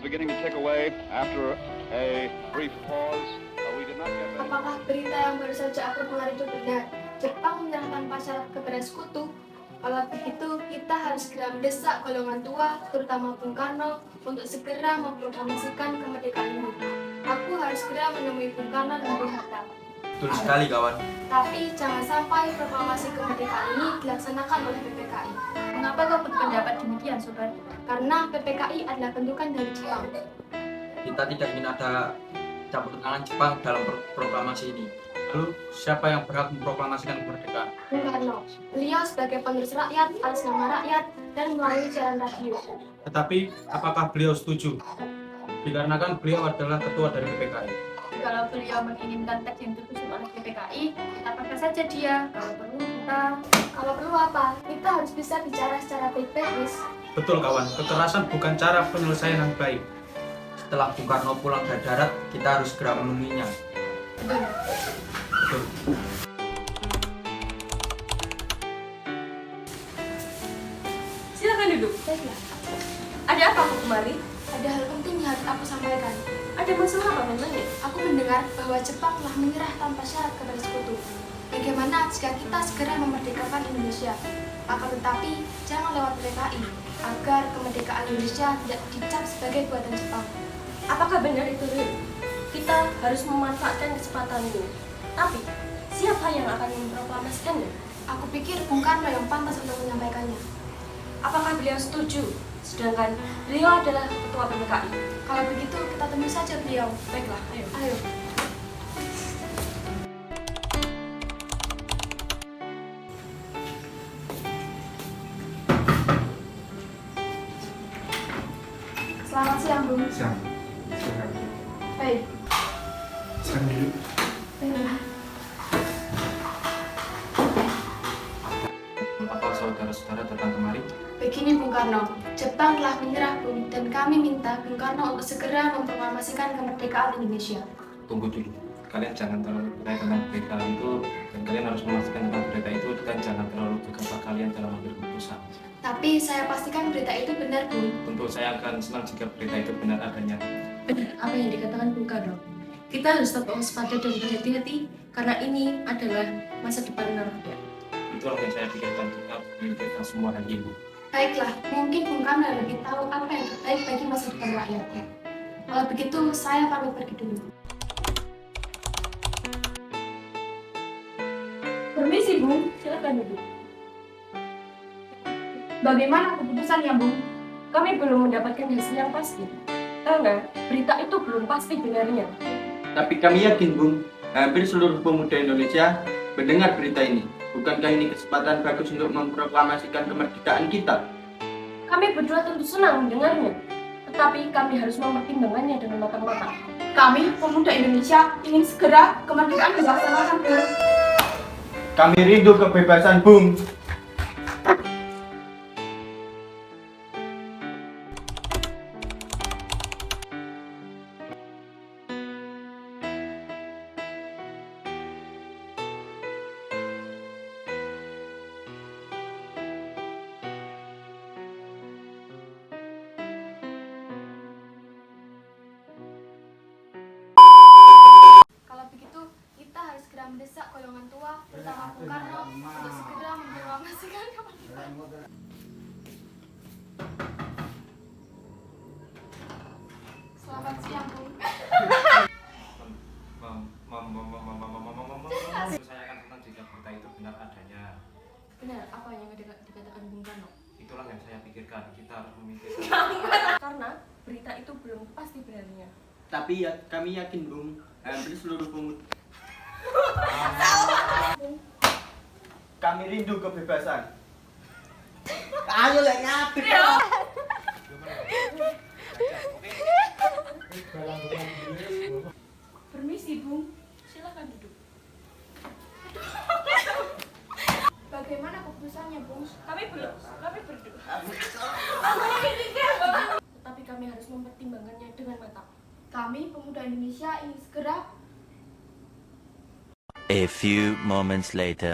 beginning to tick away after a brief pause. We did not get that. Apakah berita yang baru saja aku dengar itu benar? Jepang menyerah tanpa syarat kepada sekutu. Kalau begitu, kita harus segera mendesak golongan tua, terutama Bung Karno, untuk segera memproklamasikan kemerdekaan ini. Aku harus segera menemui Bung Karno dan Bung Hatta. Betul sekali, kawan. Tapi jangan sampai proklamasi kemerdekaan ini dilaksanakan oleh PPKI. Mengapa kau berpendapat demikian, Sobat? Karena PPKI adalah bentukan dari Jepang. Kita tidak ingin ada campur tangan Jepang dalam proklamasi ini. Lalu, siapa yang berhak memproklamasikan kemerdekaan? Bung Karno, beliau sebagai penerus rakyat atas nama rakyat dan melalui siaran radio. Tetapi, apakah beliau setuju? Dikarenakan beliau adalah ketua dari PPKI. Kalau beliau menginginkan teks yang tersusun oleh PPKI, kita pakai saja dia. Kalau perlu apa? Kita harus bisa bicara secara baik-baik, Betul, kawan. Kekerasan bukan cara penyelesaian yang baik. Setelah Bung Karno pulang dari darat, kita harus segera menemuinya. Betul. Silakan duduk. Baiklah, Ada apa aku kemari? ada hal penting yang harus aku sampaikan. Ada masalah apa memangnya? Aku mendengar bahwa Jepang telah menyerah tanpa syarat kepada sekutu. Bagaimana jika kita segera memerdekakan Indonesia? Akan tetapi, jangan lewat PPKI, agar kemerdekaan Indonesia tidak dicap sebagai buatan Jepang. Apakah benar itu, Rin? Kita harus memanfaatkan kesempatan ini. Tapi, siapa yang akan memproklamasikannya? Aku pikir Bung Karno yang pantas untuk menyampaikannya. Apakah beliau setuju? Sedangkan beliau adalah ketua PPKI. Kalau begitu, kita tunggu saja beliau. Baiklah, ayo. Ayo. Selamat siang, Bung. Siang. Silakan. Baik. Silakan duduk. Baiklah. Apa saudara-saudara datang kemari? Begini Bung Karno, Jepang telah menyerah Bung, dan kami minta Bung Karno untuk segera memproklamasikan kemerdekaan Indonesia. Tunggu dulu, kalian jangan terlalu percaya tentang berita itu, dan kalian harus memastikan tentang berita itu, dan jangan terlalu gegabah kalian dalam mengambil keputusan. Tapi saya pastikan berita itu benar Bung. Tentu saya akan senang jika berita itu benar adanya. Benar apa yang dikatakan Bung Karno. Kita harus tetap waspada dan berhati-hati karena ini adalah masa depan rakyat. Itulah yang saya pikirkan, kita memikirkan semua hal ini. Baiklah, mungkin Bung Karno lebih tahu apa yang terbaik bagi masa depan rakyat. Kalau begitu, saya pamit pergi dulu. Permisi, Bung. Silakan duduk. Bagaimana keputusannya Bung? Kami belum mendapatkan hasil yang pasti. Karena berita itu belum pasti benarnya. Tapi kami yakin, Bung, hampir seluruh pemuda Indonesia mendengar berita ini. Bukankah ini kesempatan bagus untuk memproklamasikan kemerdekaan kita? Kami berdua tentu senang mendengarnya. Tetapi kami harus mempertimbangkannya dengan matang-matang. Kami, pemuda Indonesia, ingin segera kemerdekaan dilaksanakan Bung. Kami rindu kebebasan, Bung. Kalau begitu, kita harus segera mendesak golongan tua, terutama Bung Karno, untuk segera memproklamasikan kemerdekaan. Selamat siang, Bung. Saya akan senang jika berita itu benar adanya. Benar apa yang dikatakan Bung Karno. Itulah yang saya pikirkan, kita harus memikirkan. Karena berita itu belum pasti benarnya. Tapi ya, kami yakin, Bung, hampir seluruh pemuda. Kami rindu kebebasan. Ayo lah nyapit. Permisi, Bung. Silakan duduk. Bagaimana keputusannya, Bung? Kami berdua. Tetapi kami harus mempertimbangkannya dengan matang. Kami, pemuda Indonesia, ingin segera A few moments later.